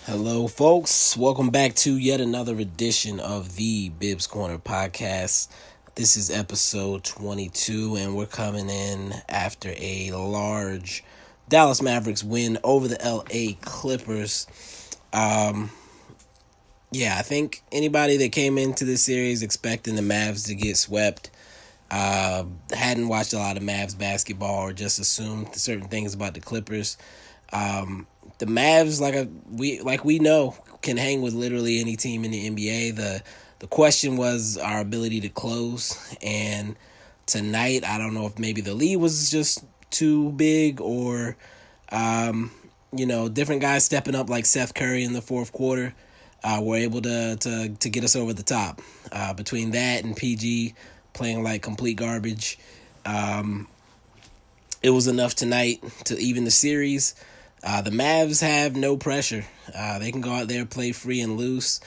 Hello, folks. Welcome back to yet another edition of the Bibbs Corner podcast. This is episode 22, and we're coming in after a large Dallas Mavericks win over the LA Clippers. I think anybody that came into this series expecting the Mavs to get swept hadn't watched a lot of Mavs basketball or just assumed certain things about the Clippers. The Mavs, like we know, can hang with literally any team in the NBA. The question was our ability to close, and tonight I don't know if maybe the lead was just too big or different guys stepping up like Seth Curry in the fourth quarter were able to get us over the top. Between that and PG playing like complete garbage, it was enough tonight to even the series. The Mavs have no pressure. They can go out there, play free and loose.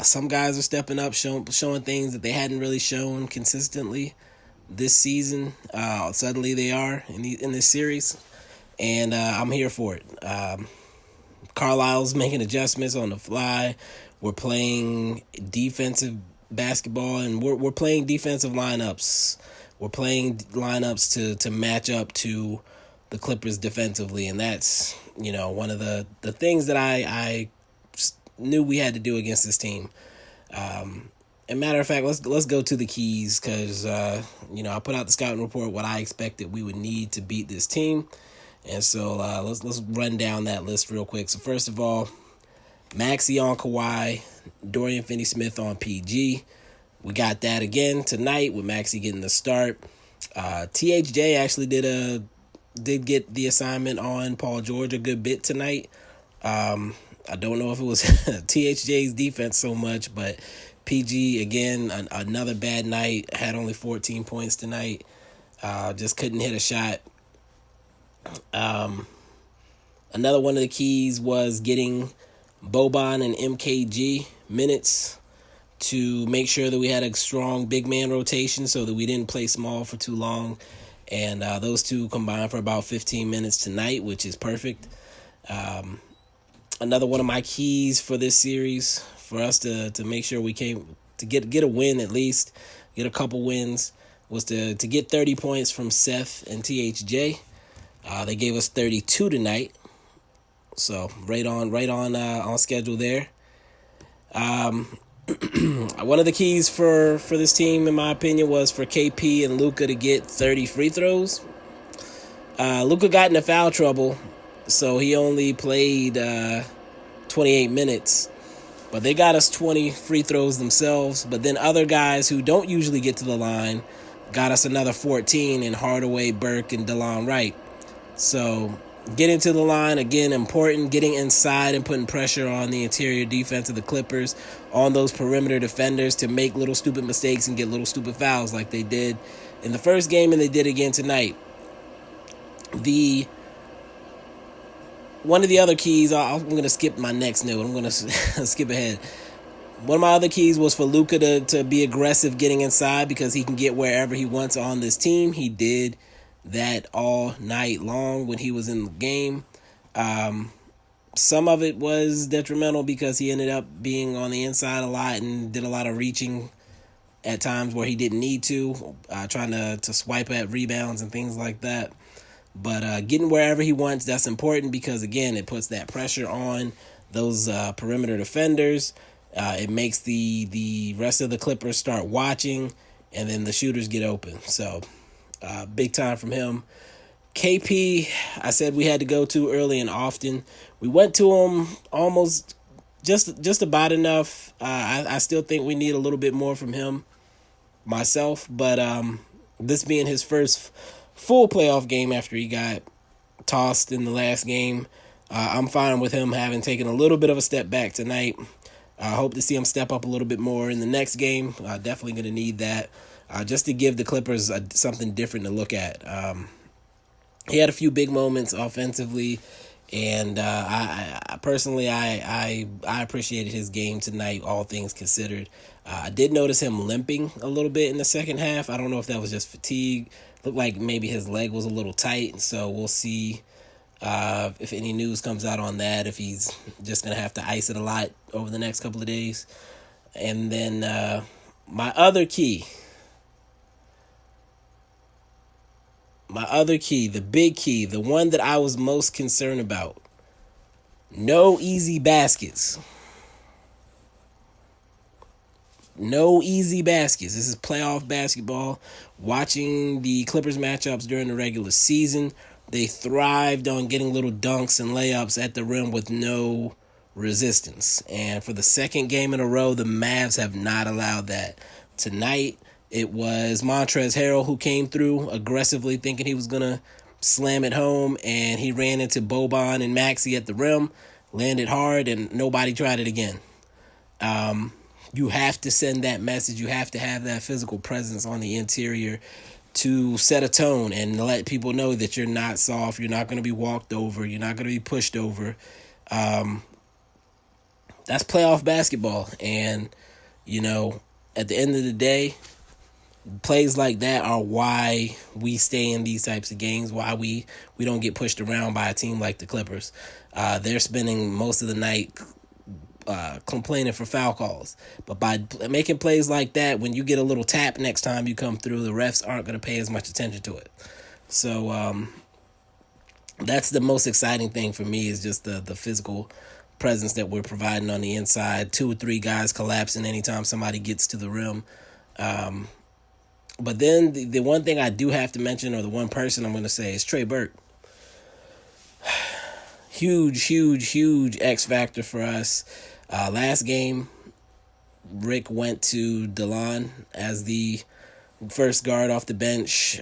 Some guys are stepping up, showing things that they hadn't really shown consistently this season. Suddenly they are in this series, and I'm here for it. Carlisle's making adjustments on the fly. We're playing defensive basketball, and we're playing defensive lineups. We're playing lineups to match up to the Clippers defensively, and that's one of the things that I knew we had to do against this team. And matter of fact, let's go to the keys because I put out the scouting report what I expected we would need to beat this team, and so let's run down that list real quick. So first of all, Maxey on Kawhi, Dorian Finney-Smith on PG. We got that again tonight with Maxey getting the start. THJ actually did get the assignment on Paul George a good bit tonight. I don't know if it was THJ's defense so much, but PG, again, another bad night. Had only 14 points tonight. Just couldn't hit a shot. Another one of the keys was getting Boban and MKG minutes to make sure that we had a strong big man rotation so that we didn't play small for too long. And those two combined for about 15 minutes tonight, which is perfect. Another one of my keys for this series, for us to make sure we came to get a win at least, get a couple wins, was to get 30 points from Seth and THJ. They gave us 32 tonight, so right on schedule there. One of the keys for this team, in my opinion, was for KP and Luka to get 30 free throws. Luka got into foul trouble, so he only played 28 minutes. But they got us 20 free throws themselves. But then other guys who don't usually get to the line got us another 14 in Hardaway, Burke, and DeLon Wright. So getting to the line, again, important. Getting inside and putting pressure on the interior defense of the Clippers, on those perimeter defenders to make little stupid mistakes and get little stupid fouls like they did in the first game and they did again tonight. One of the other keys, I'm going to skip my next note. I'm going to skip ahead. One of my other keys was for Luka to be aggressive getting inside because he can get wherever he wants on this team. He did that all night long when he was in the game. Some of it was detrimental because he ended up being on the inside a lot and did a lot of reaching at times where he didn't need to, trying to swipe at rebounds and things like that. But getting wherever he wants, that's important because, again, it puts that pressure on those perimeter defenders. It makes the rest of the Clippers start watching, and then the shooters get open. So big time from him. KP, I said we had to go to early and often. We went to him almost just about enough. I still think we need a little bit more from him myself, but this being his first full playoff game after he got tossed in the last game, I'm fine with him having taken a little bit of a step back tonight. I hope to see him step up a little bit more in the next game. Definitely going to need that just to give the Clippers something different to look at. He had a few big moments offensively, and I personally appreciated his game tonight, all things considered. I did notice him limping a little bit in the second half. I don't know if that was just fatigue. Looked like maybe his leg was a little tight, so we'll see If any news comes out on that, if he's just going to have to ice it a lot over the next couple of days. And then my other key, the big key, the one that I was most concerned about, no easy baskets. No easy baskets. This is playoff basketball. Watching the Clippers matchups during the regular season, they thrived on getting little dunks and layups at the rim with no resistance. And for the second game in a row, the Mavs have not allowed that. Tonight, it was Montrezl Harrell who came through aggressively thinking he was going to slam it home, and he ran into Boban and Maxey at the rim, landed hard, and nobody tried it again. You have to send that message. You have to have that physical presence on the interior to set a tone and let people know that you're not soft. You're not going to be walked over. You're not going to be pushed over. That's playoff basketball. And, at the end of the day, plays like that are why we stay in these types of games, why we don't get pushed around by a team like the Clippers. They're spending most of the night complaining for foul calls. But by making plays like that, when you get a little tap next time you come through, the refs aren't going to pay as much attention to it. So that's the most exciting thing for me, is just the physical presence that we're providing on the inside. 2 or 3 guys collapsing anytime somebody gets to the rim. But then the one thing I do have to mention, or the one person I'm going to say, is Trey Burke. Huge X factor for us. Last game, Rick went to DeLon as the first guard off the bench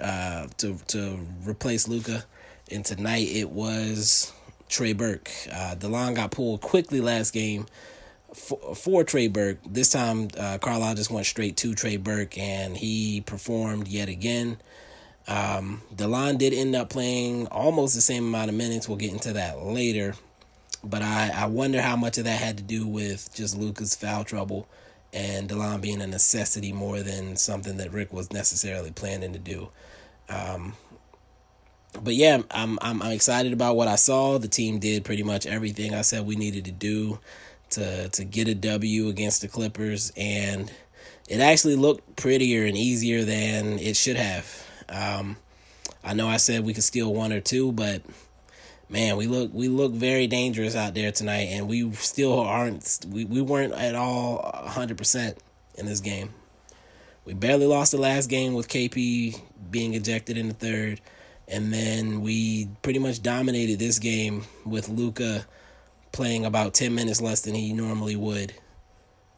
to replace Luka. And tonight it was Trey Burke. DeLon got pulled quickly last game for Trey Burke. This time Carlisle just went straight to Trey Burke, and he performed yet again. DeLon did end up playing almost the same amount of minutes. We'll get into that later. But I wonder how much of that had to do with just Luka's foul trouble and DeLon being a necessity more than something that Rick was necessarily planning to do. But yeah, I'm excited about what I saw. The team did pretty much everything I said we needed to do to get a W against the Clippers, and it actually looked prettier and easier than it should have. I know I said we could steal 1 or 2, but man, we look very dangerous out there tonight, and we still aren't. We weren't at all 100% in this game. We barely lost the last game with KP being ejected in the third, and then we pretty much dominated this game with Luka playing about 10 minutes less than he normally would,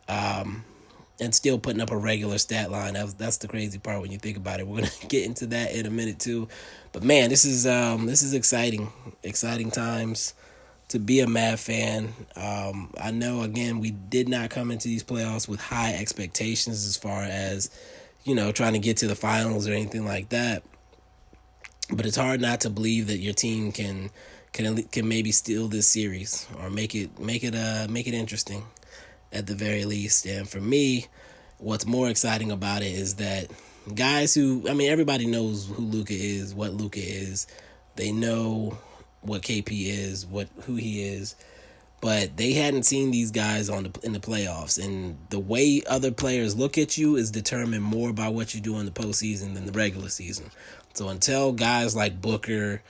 and still putting up a regular stat line. That's the crazy part when you think about it. We're gonna get into that in a minute too, but man, this is exciting times to be a Mav fan. I know, again, we did not come into these playoffs with high expectations as far as trying to get to the finals or anything like that. But it's hard not to believe that your team can maybe steal this series or make it interesting at the very least. And for me, what's more exciting about it is that guys everybody knows who Luka is, what Luka is. They know what KP is, who he is. But they hadn't seen these guys in the playoffs. And the way other players look at you is determined more by what you do in the postseason than the regular season. So until guys like Booker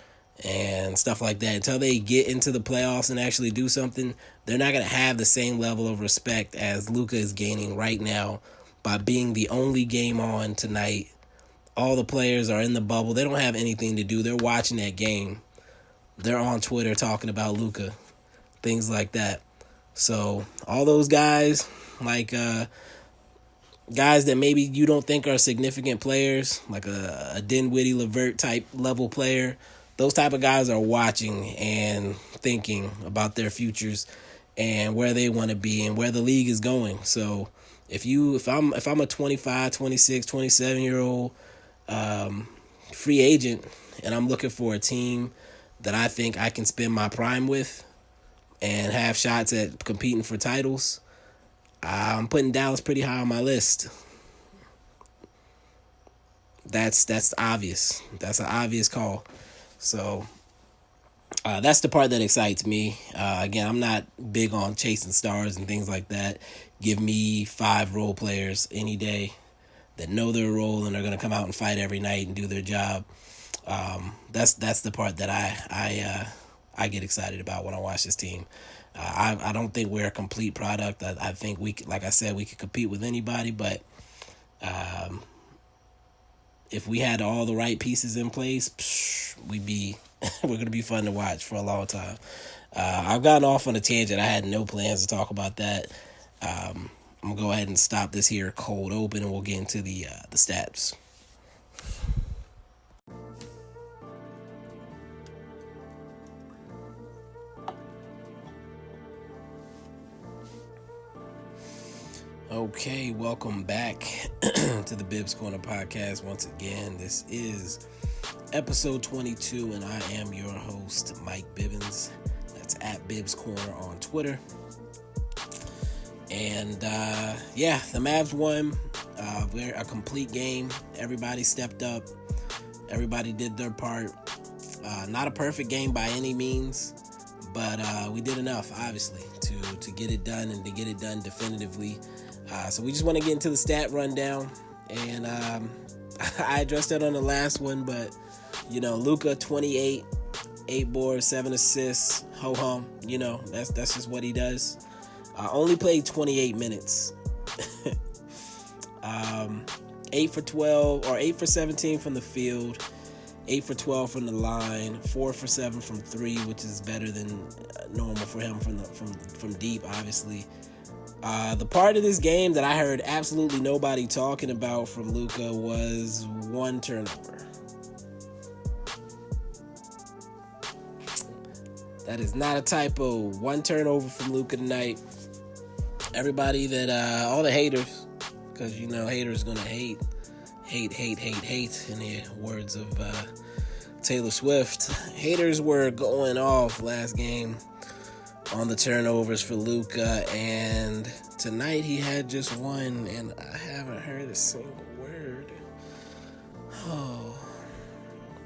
and stuff like that, until they get into the playoffs and actually do something, they're not going to have the same level of respect as Luka is gaining right now by being the only game on tonight. All the players are in the bubble. They don't have anything to do. They're watching that game. They're on Twitter talking about Luka, things like that. So all those guys, like guys that maybe you don't think are significant players, like a Dinwiddie, LeVert type level player, those type of guys are watching and thinking about their futures and where they want to be and where the league is going. So if I'm a 25, 26, 27-year-old free agent and I'm looking for a team that I think I can spend my prime with and have shots at competing for titles, I'm putting Dallas pretty high on my list. That's obvious. That's an obvious call. So That's the part that excites me. Again, I'm not big on chasing stars and things like that. Give me 5 role players any day that know their role and are going to come out and fight every night and do their job. That's the part that I get excited about when I watch this team. I don't think we're a complete product. I think like I said, we could compete with anybody, but if we had all the right pieces in place, we're gonna be fun to watch for a long time. I've gotten off on a tangent. I had no plans to talk about that. I'm gonna go ahead and stop this here cold open, and we'll get into the stats. Okay, welcome back to the Bibbs Corner podcast. Once again, this is episode 22, and I am your host, Mike Bibbins. That's at Bibbs Corner on Twitter. And the Mavs won. A complete game. Everybody stepped up. Everybody did their part. Not a perfect game by any means, but we did enough, obviously, to get it done and to get it done definitively. So we just want to get into the stat rundown, and I addressed that on the last one, but Luka 28, 8 boards, 7 assists, ho hum. That's just what he does. Only played 28 minutes. 8 for 12 or 8 for 17 from the field, 8 for 12 from the line, 4 for 7 from 3, which is better than normal for him from deep, obviously. The part of this game that I heard absolutely nobody talking about from Luka was 1 turnover. That is not a typo. 1 turnover from Luka tonight. Everybody all the haters, because haters gonna hate, in the words of Taylor Swift. Haters were going off last game on the turnovers for Luka, and tonight he had just 1, and I haven't heard a single word. Oh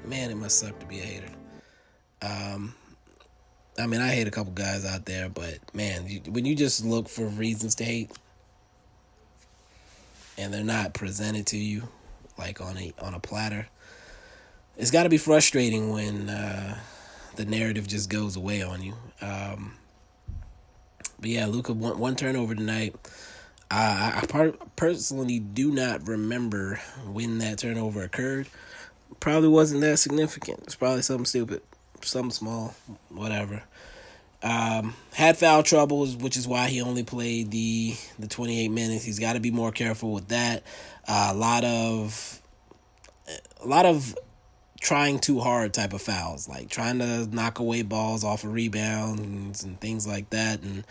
man, it must suck to be a hater. I hate a couple guys out there, but man, when you just look for reasons to hate and they're not presented to you like on a platter, it's got to be frustrating when the narrative just goes away on you. But yeah, Luka 1 turnover tonight. I personally do not remember when that turnover occurred. Probably wasn't that significant. It's probably something stupid, something small, whatever. Had foul troubles, which is why he only played the 28 minutes. He's got to be more careful with that. A lot of trying too hard type of fouls, like trying to knock away balls off of rebounds and things like that, and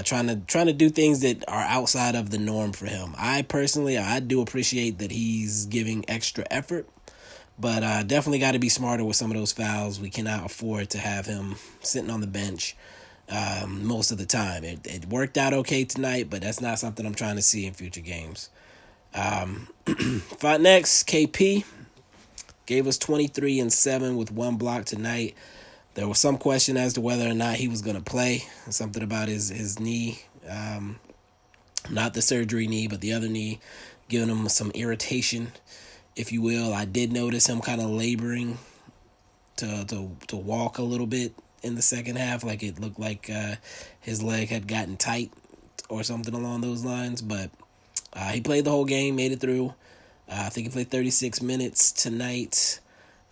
trying to do things that are outside of the norm for him. I do appreciate that he's giving extra effort, but definitely got to be smarter with some of those fouls. We cannot afford to have him sitting on the bench most of the time. It worked out okay tonight, but that's not something I'm trying to see in future games. Next, KP gave us 23 and 7 with 1 block tonight. There was some question as to whether or not he was going to play. Something about his knee, not the surgery knee, but the other knee, giving him some irritation, if you will. I did notice him kind of laboring to walk a little bit in the second half, like it looked like his leg had gotten tight or something along those lines. But he played the whole game, made it through. I think he played 36 minutes tonight.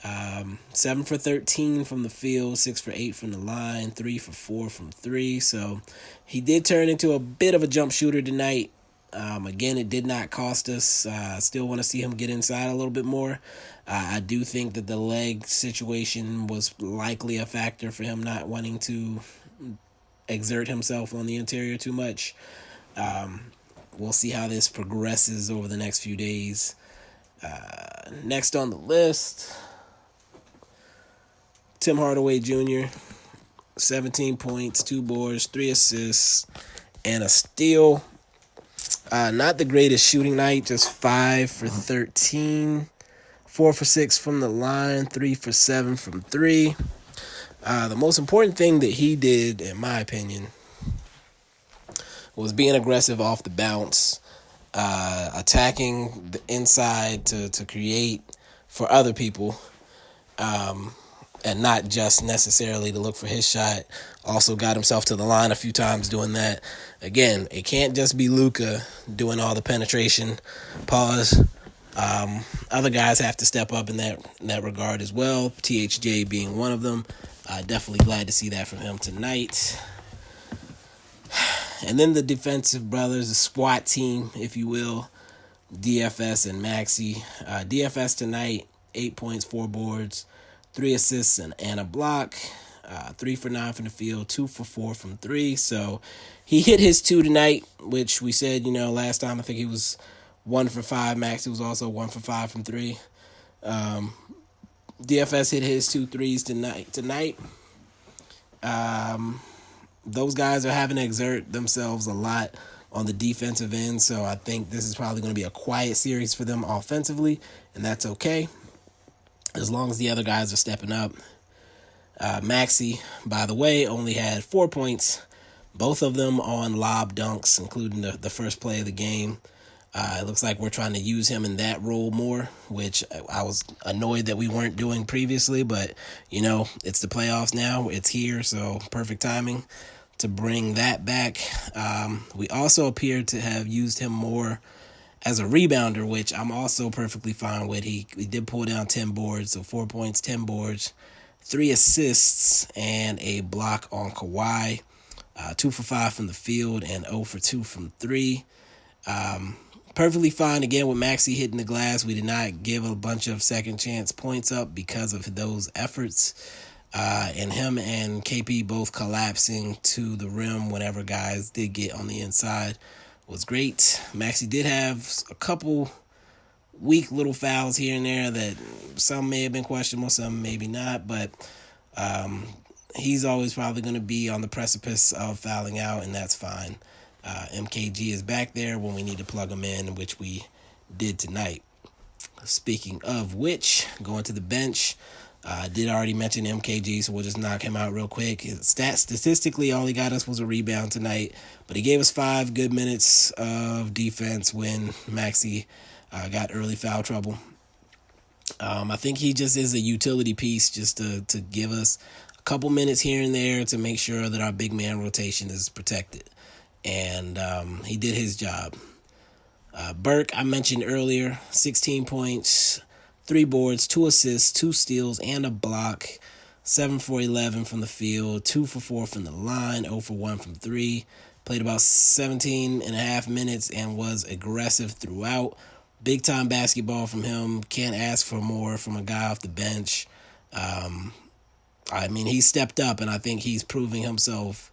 7 for 13 from the field, 6 for 8 from the line, 3 for 4 from 3. So he did turn into a bit of a jump shooter tonight. Again, it did not cost us. Still want to see him get inside a little bit more. I do think that the leg situation was likely a factor for him not wanting to exert himself on the interior too much. We'll see how this progresses over the next few days. Next on the list, Tim Hardaway Jr., 17 points, 2 boards, 3 assists, and a steal. Not the greatest shooting night, just 5 for 13, 4 for 6 from the line, 3 for 7 from 3. The most important thing that he did, in my opinion, was being aggressive off the bounce, attacking the inside to create for other people, and not just necessarily to look for his shot. Also got himself to the line a few times doing that. Again, it can't just be Luka doing all the penetration. Pause. Other guys have to step up in that regard as well. THJ being one of them. Definitely glad to see that from him tonight. And then the defensive brothers, the SWAT team, if you will, DFS and Maxey. DFS tonight, 8 points, 4 boards, 3 assists and a block, 3 for 9 from the field, 2 for 4 from 3. So he hit his 2 tonight, which we said, last time I think he was 1 for 5. Maxey was also 1 for 5 from 3. DFS hit his 2 threes tonight. Those guys are having to exert themselves a lot on the defensive end, so I think this is probably going to be a quiet series for them offensively, and that's okay as long as the other guys are stepping up. Maxey, by the way, only had 4 points, both of them on lob dunks, including the first play of the game. It looks like we're trying to use him in that role more, which I was annoyed that we weren't doing previously, but, it's the playoffs now. It's here, so perfect timing to bring that back. We also appear to have used him more as a rebounder, which I'm also perfectly fine with. He did pull down 10 boards, so 4 points, 10 boards, 3 assists, and a block on Kawhi. 2 for 5 from the field and 0 for 2 from 3. Perfectly fine, again, with Maxey hitting the glass. We did not give a bunch of second chance points up because of those efforts. And him and KP both collapsing to the rim whenever guys did get on the inside was great. Maxey did have a couple weak little fouls here and there that some may have been questionable, some maybe not, but he's always probably going to be on the precipice of fouling out, and that's fine. MKG is back there when we need to plug him in, which we did tonight. Speaking of which, going to the bench, I did already mention MKG, so we'll just knock him out real quick. Statistically, all he got us was a rebound tonight, but he gave us 5 good minutes of defense when Maxey got early foul trouble. I think he just is a utility piece just to give us a couple minutes here and there to make sure that our big man rotation is protected. And he did his job. Burke, I mentioned earlier, 16 points, 3 boards, 2 assists, 2 steals, and a block. 7 for 11 from the field, 2 for 4 from the line, 0 for 1 from 3. Played about 17 and a half minutes and was aggressive throughout. Big-time basketball from him. Can't ask for more from a guy off the bench. He stepped up, and I think he's proving himself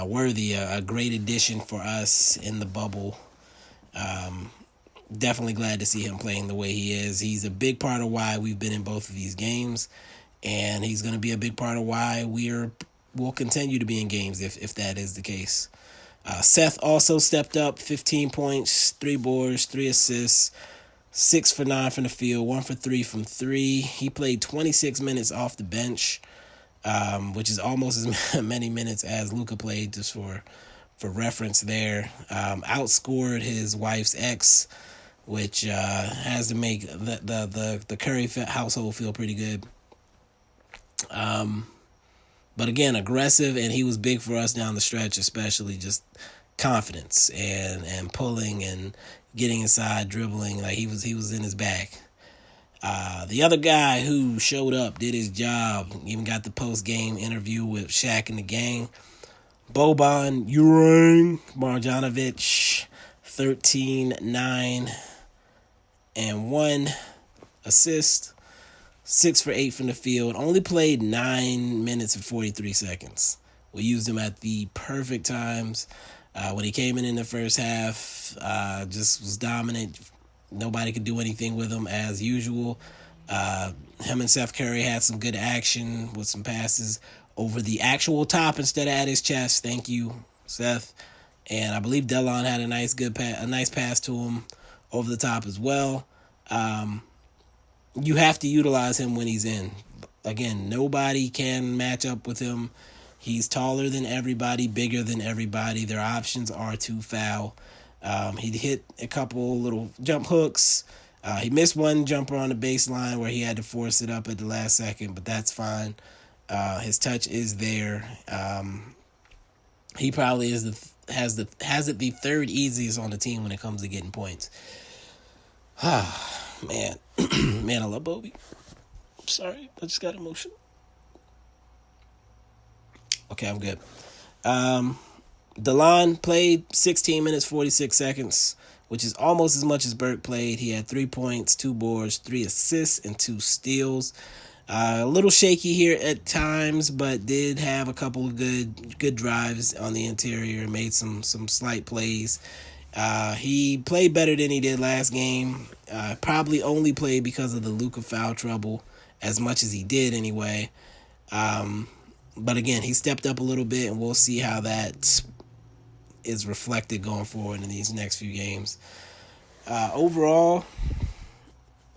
worthy, a great addition for us in the bubble. Definitely glad to see him playing the way he is. He's a big part of why we've been in both of these games, and he's going to be a big part of why we'll continue to be in games if that is the case. Seth also stepped up, 15 points, 3 boards, 3 assists, 6 for 9 from the field, 1 for 3 from 3. He played 26 minutes off the bench, which is almost as many minutes as Luka played, just for reference there. Outscored his wife's ex, which has to make the Curry household feel pretty good. But again, aggressive, and he was big for us down the stretch, especially just confidence and pulling and getting inside, dribbling. Like he was in his bag. The other guy who showed up, did his job, even got the post-game interview with Shaq and the gang. Boban Marjanovic, 13, 9, and 1 assist, 6 for 8 from the field. Only played 9 minutes and 43 seconds. We used him at the perfect times. When he came in the first half, just was dominant. Nobody could do anything with him as usual. Him and Seth Curry had some good action with some passes over the actual top instead of at his chest. Thank you, Seth. And I believe Delon had a nice pass to him over the top as well. You have to utilize him when he's in. Again, nobody can match up with him. He's taller than everybody, bigger than everybody. Their options are to foul. He hit a couple little jump hooks. He missed one jumper on the baseline where he had to force it up at the last second, but that's fine. His touch is there. He probably has it the third easiest on the team when it comes to getting points. Man, I love Bobby. Sorry, I just got emotional. Okay, I'm good. DeLon played 16 minutes, 46 seconds, which is almost as much as Burke played. He had 3 points, 2 boards, 3 assists, and 2 steals. A little shaky here at times, but did have a couple of good drives on the interior and made some slight plays. He played better than he did last game. Probably only played because of the Luka foul trouble, as much as he did anyway. But again, he stepped up a little bit, and we'll see how that is reflected going forward in these next few games. Overall,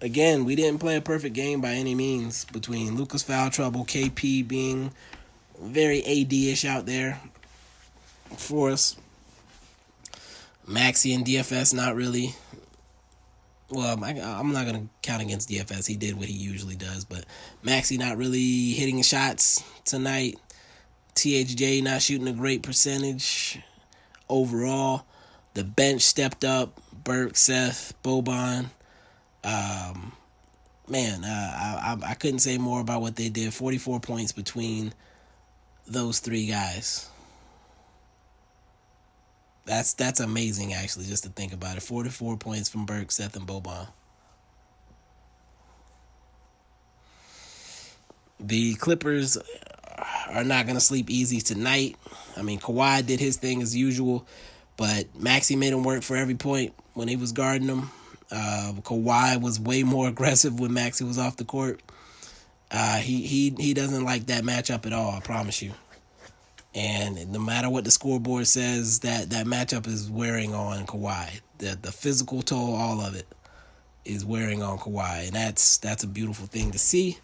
again, we didn't play a perfect game by any means, between Luka's foul trouble, KP being very AD-ish out there for us. Maxey and DFS not really. Well, I'm not going to count against DFS. He did what he usually does. But Maxey not really hitting shots tonight. THJ not shooting a great percentage overall. The bench stepped up. Burke, Seth, Boban. I couldn't say more about what they did. 44 points between those three guys. That's amazing, actually, just to think about it. 44 points from Burke, Seth, and Boban. The Clippers are not going to sleep easy tonight. I mean, Kawhi did his thing as usual, but Maxey made him work for every point when he was guarding him. Kawhi was way more aggressive when Maxey was off the court. He doesn't like that matchup at all, I promise you. And no matter what the scoreboard says, that matchup is wearing on Kawhi. The physical toll, all of it, is wearing on Kawhi. And that's a beautiful thing to see.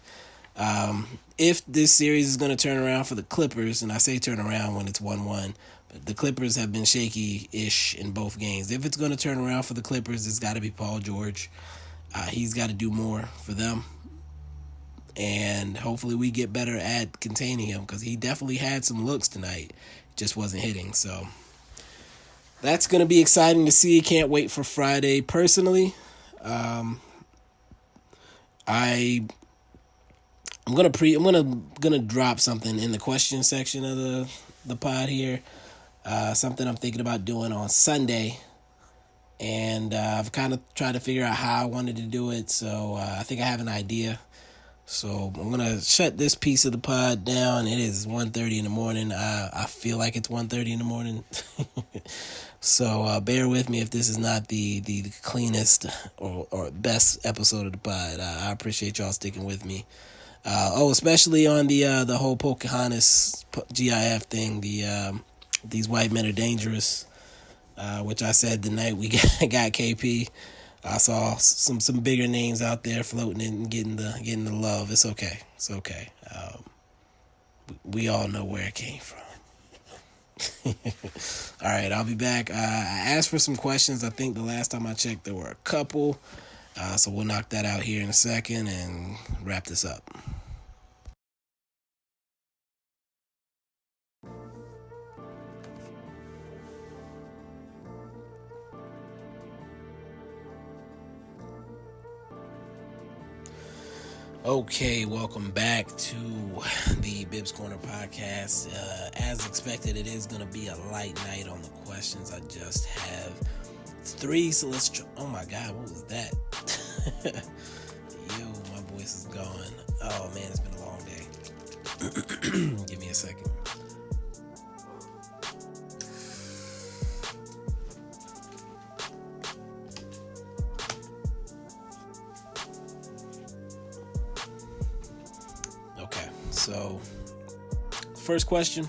If this series is going to turn around for the Clippers, and I say turn around when it's 1-1, but the Clippers have been shaky-ish in both games. If it's going to turn around for the Clippers, it's got to be Paul George. He's got to do more for them. And hopefully we get better at containing him, because he definitely had some looks tonight. Just wasn't hitting. So that's going to be exciting to see. Can't wait for Friday. Personally, I'm gonna drop something in the question section of the pod here. Something I'm thinking about doing on Sunday. And I've kind of tried to figure out how I wanted to do it. So I think I have an idea. So I'm going to shut this piece of the pod down. It is 1:30 in the morning. I feel like it's 1:30 in the morning. So bear with me if this is not the cleanest or best episode of the pod. I appreciate y'all sticking with me. Especially on the whole Pocahontas GIF thing. These white men are dangerous, which I said the night we got KP. I saw some bigger names out there floating and getting the love. It's okay. It's okay. We all know where it came from. All right, I'll be back. I asked for some questions. I think the last time I checked, there were a couple. So we'll knock that out here in a second and wrap this up. Okay, welcome back to the Bibbs Corner podcast. As expected, it is going to be a light night on the questions. I just have 3, so let's oh my God, what was that? Yo, my voice is gone. Oh man, it's been a long day. Give me a second. So, first question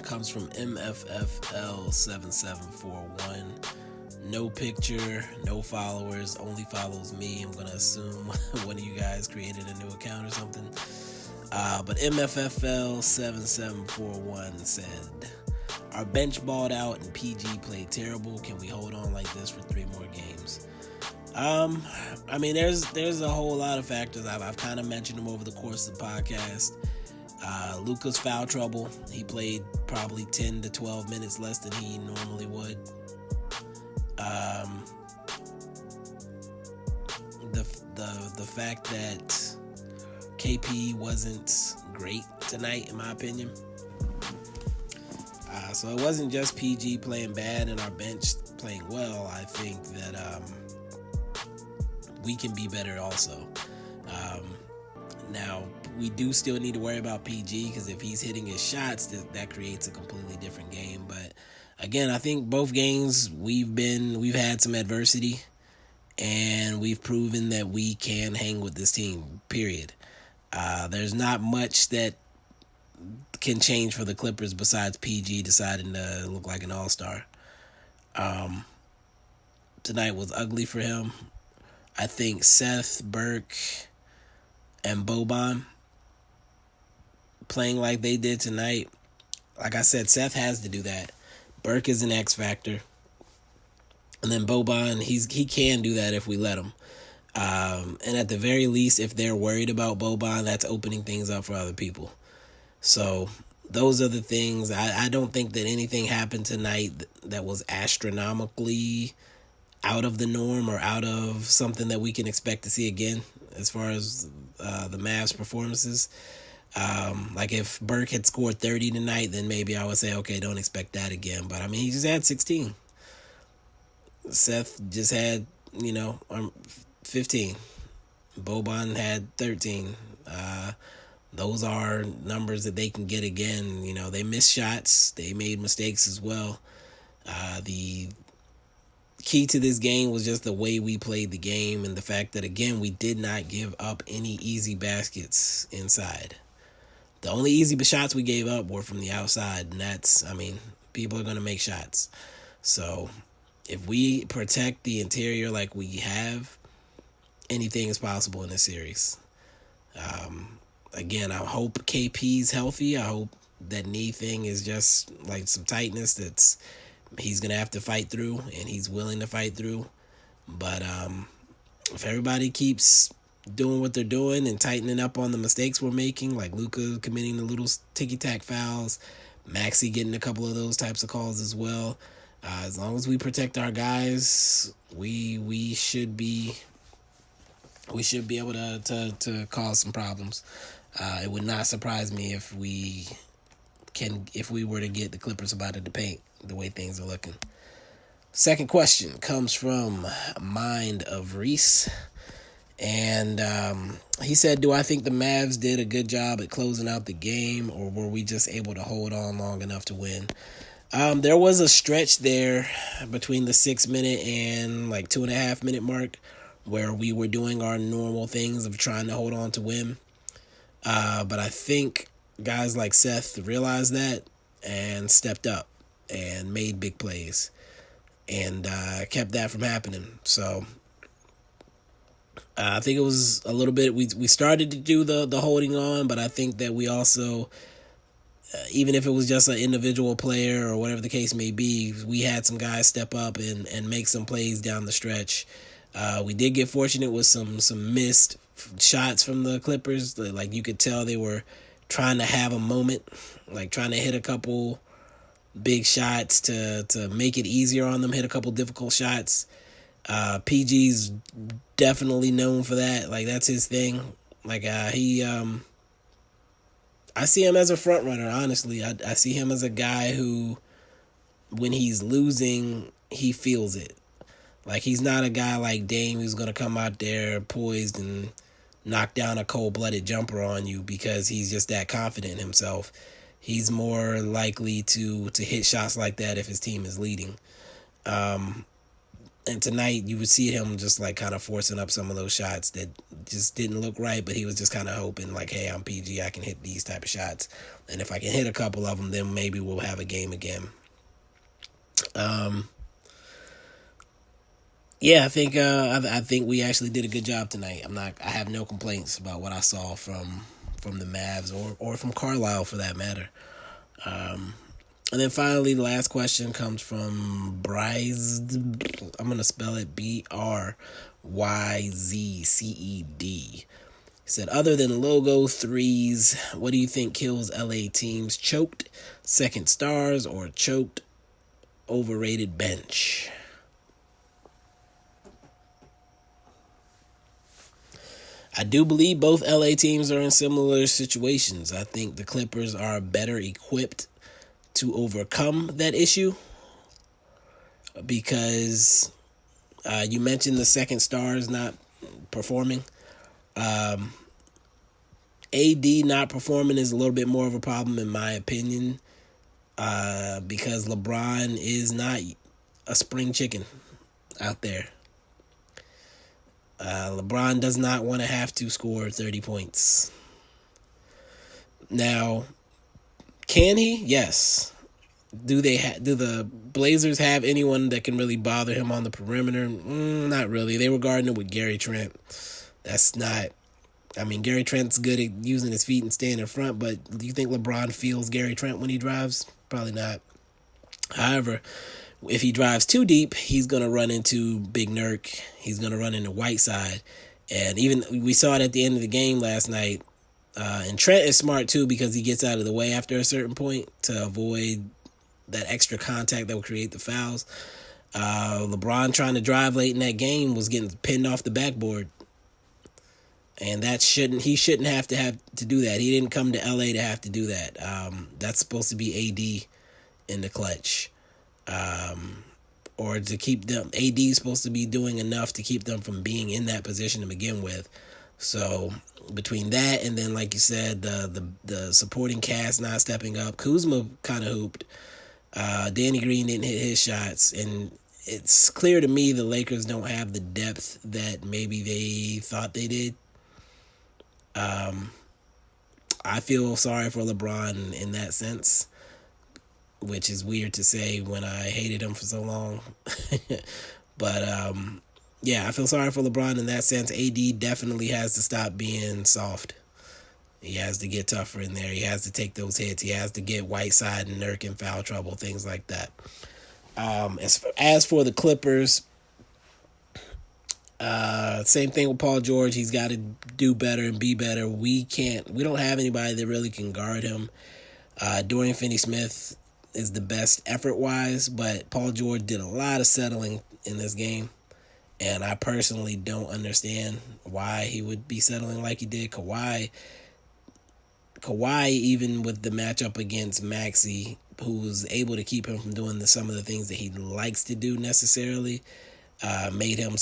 comes from MFFL7741. No picture, no followers, only follows me. I'm gonna assume one of you guys created a new account or something. But MFFL7741 said, our bench balled out and PG played terrible. Can we hold on like this for 3 more games? I mean, there's a whole lot of factors. I've kind of mentioned them over the course of the podcast. Luka's foul trouble. He played probably 10 to 12 minutes less than he normally would. The fact that KP wasn't great tonight, in my opinion. So it wasn't just PG playing bad and our bench playing well. I think that we can be better also. Now, we do still need to worry about PG because if he's hitting his shots, that creates a completely different game. But again, I think both games we've had some adversity, and we've proven that we can hang with this team, period. There's not much that can change for the Clippers besides PG deciding to look like an all-star. Tonight was ugly for him. I think Seth, Burke, and Boban playing like they did tonight. Like I said, Seth has to do that. Burke is an X factor. And then Boban, he can do that if we let him. And at the very least, if they're worried about Boban, that's opening things up for other people. So those are the things. I don't think that anything happened tonight that was astronomically out of the norm or out of something that we can expect to see again as far as the Mavs performances. Like if Burke had scored 30 tonight, then maybe I would say, okay, don't expect that again. But I mean, he just had 16. Seth just had, 15. Boban had 13. Those are numbers that they can get again. They missed shots. They made mistakes as well. The key to this game was just the way we played the game and the fact that, again, we did not give up any easy baskets inside. The only easy shots we gave up were from the outside, and people are going to make shots. So if we protect the interior like we have, anything is possible in this series. Again, I hope KP's healthy. I hope that knee thing is just like some tightness that's he's going to have to fight through, and he's willing to fight through. But if everybody keeps doing what they're doing and tightening up on the mistakes we're making, like Luka committing the little ticky-tack fouls, Maxey getting a couple of those types of calls as well, as long as we protect our guys, we should be able to cause some problems. It would not surprise me if we were to get the Clippers about to the paint the way things are looking. Second question comes from Mind of Reese. And he said, do I think the Mavs did a good job at closing out the game, or were we just able to hold on long enough to win? There was a stretch there between the 6-minute and 2.5-minute mark where we were doing our normal things of trying to hold on to win. But I think guys like Seth realized that and stepped up and made big plays and kept that from happening. So I think it was a little bit, we started to do the holding on, but I think that we also, even if it was just an individual player or whatever the case may be, we had some guys step up and make some plays down the stretch. We did get fortunate with some missed shots from the Clippers. Like you could tell they were trying to have a moment, like trying to hit a couple big shots to make it easier on them, hit a couple difficult shots. PG's definitely known for that. Like that's his thing. Like I see him as a front runner, honestly. I see him as a guy who, when he's losing, he feels it. Like he's not a guy like Dame who's going to come out there poised and knock down a cold-blooded jumper on you because he's just that confident in himself. He's more likely to hit shots like that if his team is leading. And tonight you would see him just kind of forcing up some of those shots that just didn't look right, but he was just kind of hoping hey, I'm PG, I can hit these type of shots. And if I can hit a couple of them, then maybe we'll have a game again. Yeah, I think we actually did a good job tonight. I have no complaints about what I saw from the Mavs or from Carlisle for that matter. And then finally, the last question comes from Bryce. I'm gonna spell it Bryzced. He said, other than logo threes, what do you think kills LA teams? Choked second stars or choked overrated bench? I do believe both LA teams are in similar situations. I think the Clippers are better equipped to overcome that issue because you mentioned the second stars not performing. AD not performing is a little bit more of a problem in my opinion because LeBron is not a spring chicken out there. LeBron does not want to have to score 30 points. Now, can he? Yes. Do the Blazers have anyone that can really bother him on the perimeter? Not really. They were guarding it with Gary Trent. That's not. I mean, Gary Trent's good at using his feet and staying in front, but do you think LeBron feels Gary Trent when he drives? Probably not. However, if he drives too deep, he's going to run into Big Nurk. He's going to run into Whiteside. And even we saw it at the end of the game last night. And Trent is smart, too, because he gets out of the way after a certain point to avoid that extra contact that will create the fouls. LeBron trying to drive late in that game was getting pinned off the backboard. And he shouldn't have to do that. He didn't come to LA to have to do that. That's supposed to be AD in the clutch. Or to keep them, AD is supposed to be doing enough to keep them from being in that position to begin with. So between that and then, like you said, the supporting cast not stepping up, Kuzma kind of hooped. Danny Green didn't hit his shots, and it's clear to me the Lakers don't have the depth that maybe they thought they did. I feel sorry for LeBron in that sense, which is weird to say when I hated him for so long. But, yeah, I feel sorry for LeBron in that sense. AD definitely has to stop being soft. He has to get tougher in there. He has to take those hits. He has to get Whiteside and Nurk in foul trouble, things like that. As for the Clippers, same thing with Paul George. He's got to do better and be better. We don't have anybody that really can guard him. Dorian Finney-Smith is the best effort-wise, but Paul George did a lot of settling in this game. And I personally don't understand why he would be settling like he did. Kawhi, even with the matchup against Maxey, who was able to keep him from doing some of the things that he likes to do necessarily, made him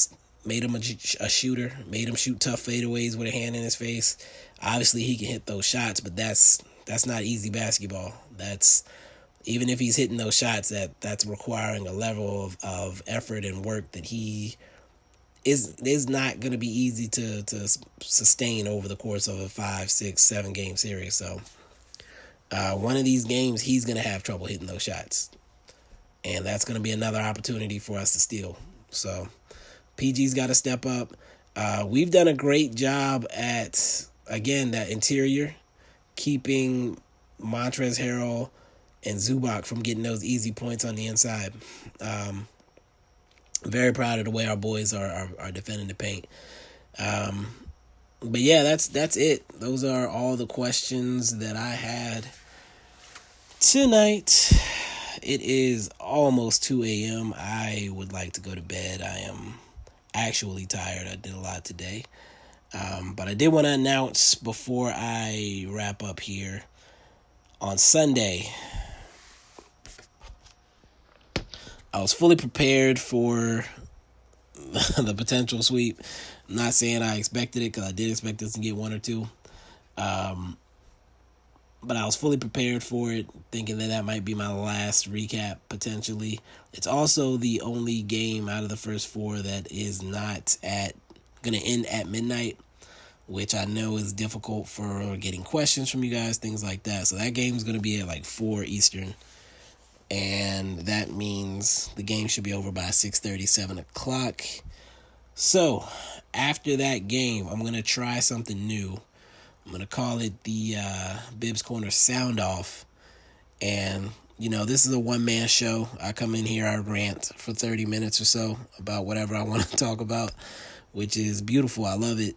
a shooter, made him shoot tough fadeaways with a hand in his face. Obviously, he can hit those shots, but that's not easy basketball. That's even if he's hitting those shots, that's requiring a level of effort and work that he is not going to be easy to sustain over the course of a 5, 6, 7 game series. So one of these games, he's going to have trouble hitting those shots. And that's going to be another opportunity for us to steal. So PG's got to step up. We've done a great job at, again, that interior, keeping Montrezl Harrell and Zubac from getting those easy points on the inside. Very proud of the way our boys are defending the paint. But yeah, that's it. Those are all the questions that I had tonight. It is almost 2 a.m. I would like to go to bed. I am actually tired. I did a lot today. But I did want to announce before I wrap up here, on Sunday, I was fully prepared for the potential sweep. I'm not saying I expected it, because I did expect us to get 1 or 2. But I was fully prepared for it, thinking that might be my last recap, potentially. It's also the only game out of the first 4 that is not going to end at midnight, which I know is difficult for getting questions from you guys, things like that. So that game is going to be at like 4 Eastern. and that means the game should be over by 6:30, 7 o'clock. So, after that game, I'm going to try something new. I'm going to call it the Bibs Corner Sound Off. And, this is a one-man show. I come in here, I rant for 30 minutes or so about whatever I want to talk about, which is beautiful. I love it.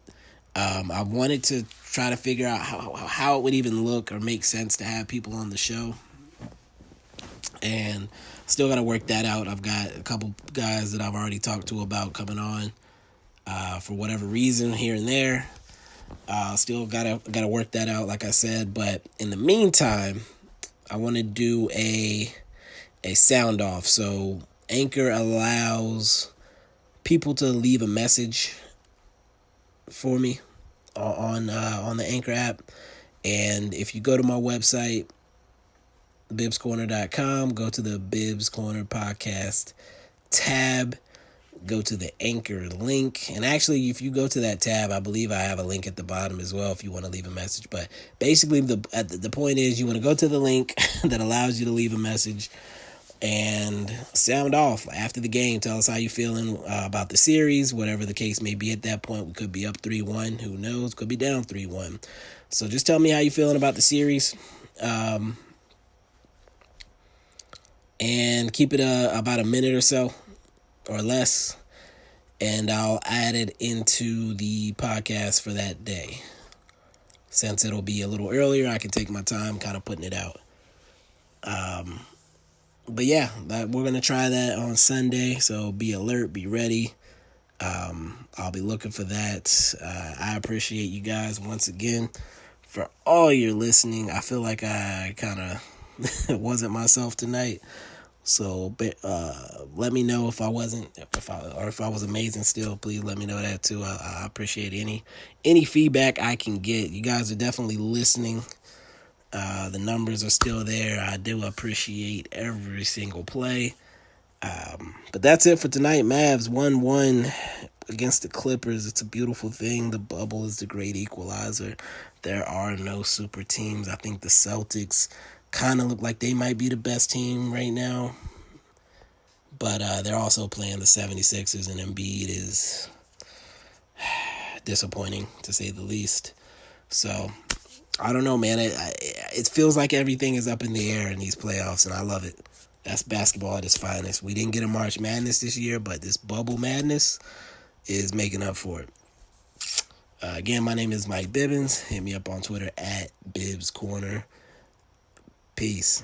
I wanted to try to figure out how it would even look or make sense to have people on the show. And still got to work that out. I've got a couple guys that I've already talked to about coming on for whatever reason here and there. Still gotta work that out, like I said. But in the meantime, I want to do a sound off. So Anchor allows people to leave a message for me on the Anchor app. And if you go to my website, bibscorner.com, go to the Bibs Corner podcast tab, go to the Anchor link. And actually, if you go to that tab, I believe I have a link at the bottom as well if you want to leave a message. But basically, the point is you want to go to the link that allows you to leave a message and sound off after the game. Tell us how you're feeling about the series, whatever the case may be at that point. We could be up 3-1. Who knows? Could be down 3-1. So just tell me how you're feeling about the series. And keep it about a minute or so or less, and I'll add it into the podcast for that day. Since it'll be a little earlier, I can take my time kind of putting it out. But yeah, we're going to try that on Sunday, so be alert, be ready. I'll be looking for that. I appreciate you guys once again for all your listening. I feel like I kind of wasn't myself tonight. So let me know if I wasn't, if I was amazing still. Please let me know that too. I appreciate any feedback I can get. You guys are definitely listening. The numbers are still there. I do appreciate every single play. But that's it for tonight. Mavs 1-1 against the Clippers. It's a beautiful thing. The bubble is the great equalizer. There are no super teams. I think the Celtics kind of look like they might be the best team right now. But they're also playing the 76ers, and Embiid is disappointing, to say the least. So, I don't know, man. It feels like everything is up in the air in these playoffs, and I love it. That's basketball at its finest. We didn't get a March Madness this year, but this bubble madness is making up for it. Again, my name is Mike Bibbins. Hit me up on Twitter at Bibs Corner. Peace.